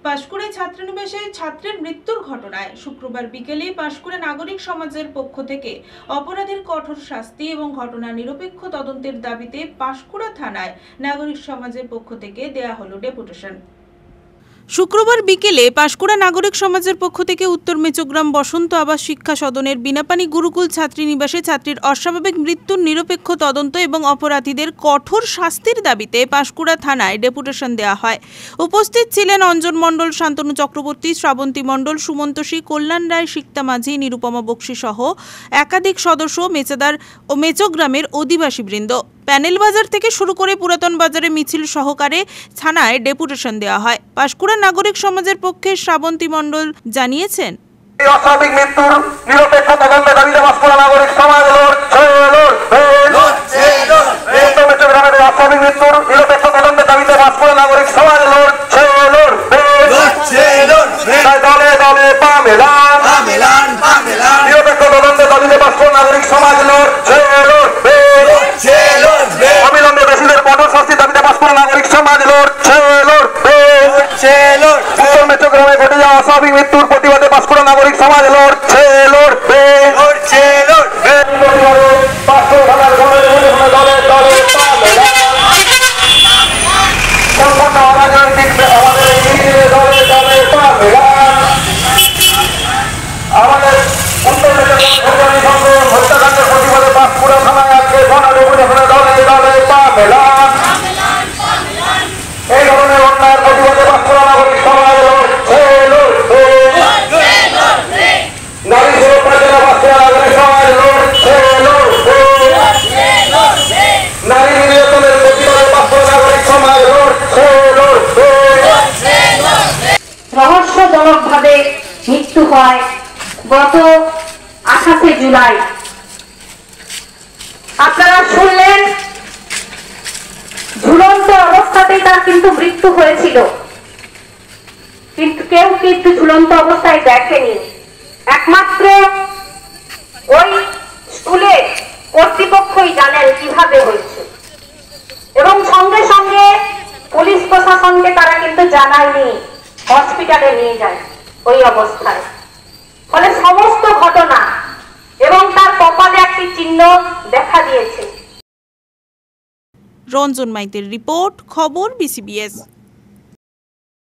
পাঁশকুড়ায় ছাত্রনিবাসে ছাত্রের মৃত্যুর ঘটনায় শুক্রবার বিকেলে পাঁশকুড়া নাগরিক সমাজের পক্ষ থেকে অপরাধীর কঠোর শাস্তি এবং ঘটনা নিরপেক্ষ তদন্তের দাবিতে পাঁশকুড়া থানায় নাগরিক সমাজের পক্ষ থেকে দেয়া হলো ডেপুটেশন। শুক্রবার বিকেলে পাঁশকুড়া নাগরিক সমাজের পক্ষ থেকে উত্তর মেচগ্রাম বসন্ত আবাস শিক্ষা সদনের বিনাপানি গুরুকুল ছাত্রীনিবাসে ছাত্রীর অস্বাভাবিক মৃত্যুর নিরপেক্ষ তদন্ত এবং অপরাধীদের কঠোর শাস্তির দাবিতে পাঁশকুড়া থানায় ডেপুটেশন দেওয়া হয়। উপস্থিত ছিলেন অঞ্জন মণ্ডল, শান্তনু চক্রবর্তী, শ্রাবন্তী মণ্ডল, সুমন্ত শ্রী, কল্যাণ রায়, সিক্তা মাঝি, নিরুপমা বক্সি সহ একাধিক সদস্য, মেচেদার ও মেচগ্রামের অধিবাসীবৃন্দ। প্যানেল বাজার থেকে শুরু করে পুরাতন বাজারে মিছিল সহকারে থানায় ডেপুটেশন দেওয়া হয়। পাঁশকুড়া নাগরিক সমাজের পক্ষে শ্রাবন্তী মণ্ডল জানিয়েছেন, অস্বাভাবিক মৃত্যুর নিরপেক্ষ তদন্তের দাবিতে পাঁশকুড়া নাগরিক সমাজ অস্বাভাবিক মৃত্যুর নিরপেক্ষ তদন্তের দাবিতে পাঁশকুড়া নাগরিক সমাজ দলে দলে নিরপেক্ষ তদন্তের দাবিতে পাঁশকুড়া নাগরিক সমাজ অবিলম্বে দোষীদের কঠোর শাস্তির দাবিতে পাঁশকুড়া নাগরিক সমাজ উত্তর মেচগ্রামে ঘটে যাওয়া অস্বাভাবিক মৃত্যুর প্রতিবাদে পাঁশকুড়া নাগরিক সমাজ আমাদের উত্তর মেচগ্রাম হত্যাকাণ্ডের প্রতিবাদে পাঁশকুড়া থানায় আজকে এই ধরনের অন্যায়ের প্রতিবাদে পাঁশকুড়া নাগরিক সমাজ নারী সুরক্ষার জন্য পাঁশকুড়া নাগরিক সমাজ নারী নির্যাতনের প্রতিবাদে পাঁশকুড়া নাগরিক সমাজ রহস্যজনকভাবে মৃত্যু হয় গত 28 জুলাই। আপনারা শুনলেন ঝুলন্ত অবস্থাতেই তার কিন্তু মৃত্যু হয়েছিল, কিন্তু কেউ কিন্তু ঝুলন্ত অবস্থায় দেখেনি। একমাত্র ওই স্কুলের কর্তৃপক্ষই জানেন কিভাবে হয়েছে, এবং সঙ্গে সঙ্গে পুলিশ প্রশাসনকে তারা কিন্তু জানায়নি, হসপিটালে নিয়ে যায় ওই অবস্থায়। ফলে সমস্ত ঘটনা এবং তার কপালে একটি চিহ্ন দেখা দিয়েছে। রঞ্জন মাইতির রিপোর্ট, খবর BCBS।